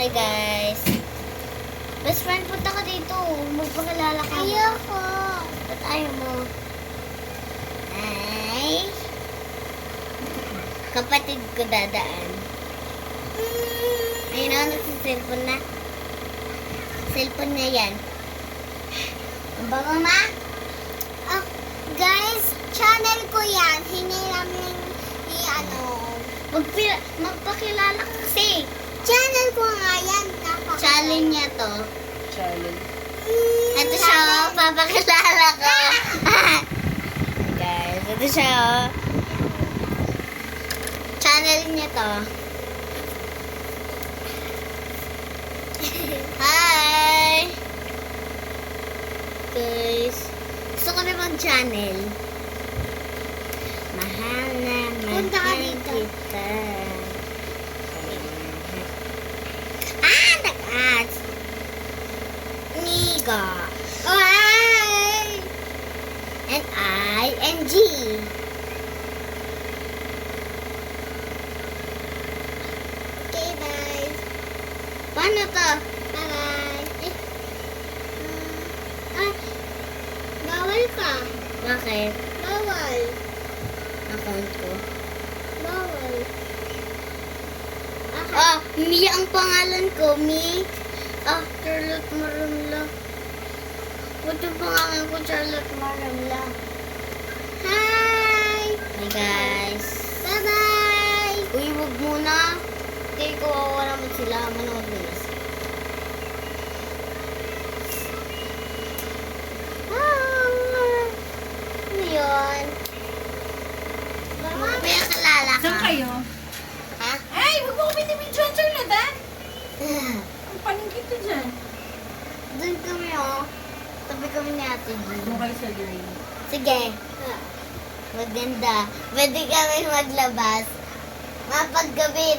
Hi guys. Best friend, punta ka dito. Magpakilala ka. Ayoko. Ba't ayaw mo? Ay. Kapatid ko dadaan. Ayun ako, nagsiselfone na. Cellphone niya yan. Ang bango ma? Guys, channel ko yan. Hiniram lang ni Magpakilala ka kasi. Channel ko nga yan. Challenge niya to. Challenge. Ito siya, oh. Papakilala ko. Guys, ito siya, oh. Channel niya to. Hi! Guys, gusto ko rin mag-channel. Mahal na Punta ka mahal dito. kita. Ah, nag-ads. Niga. N-I-N-G. Okay, guys. Paano to? Bye-bye. Bawal ka. Bakit? Bawal. Account ko. Bawal. Ah, Mi ang pangalan ko. Mi. Ah, Charlotte Maramla. Ba't yung pangalan ko Charlotte Maramla? Hi! Hi guys. Bye-bye! Uy, wag muna. Hindi ko wala naman sila. Manood nila. Ano yun? May akalala ka. Saan kayo? Ha? Ay, wag mo kami ni-video, Charlotte, ha? Ang paningkit ko dyan. Doon kami, oh. Tabi kami ni Ate G. Doon kayo sa green. Sige. Maganda. Pwede kami maglabas. Mapaggabi,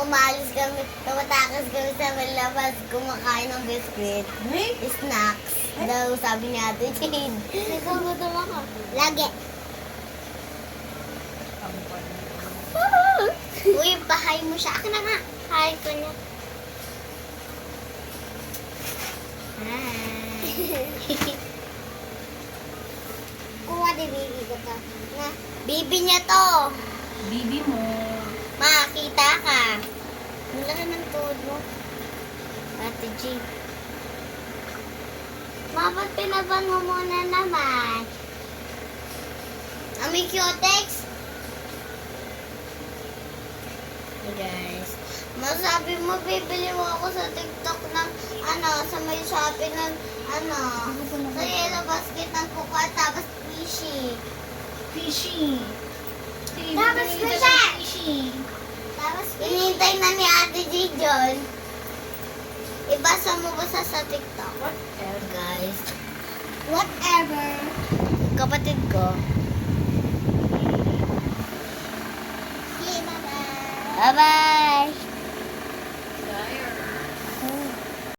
umalis kami, tumatakas kami sa malabas, kumakain ng biscuit. Hey? Snacks. Daw, sabi ni Ate Jane. Ikaw mo ka. Lagi. Ang paningkit. Uy, pahay mo siya. Akin na nga. Hi ko niya. Hi. Kuha di baby ko to. Na. Bibi niya to. Bibi mo. Makakita ka. Ang laki ng tuhod mo. Ate G. Ba't pinabang mo muna naman? Ami Cutex. Hey guys. Masabi mo, bibili mo ako sa TikTok ng, sa may Shopee ng, sa Yellow Basket ng kuko at tapos fishy. Fishy. Tapos Fishy. Tapos Inintay na ni Ate G John. Ibasa mo ba sa TikTok? Whatever. Guys. whatever. Kapatid ko. Okay, bye-bye. Bye-bye!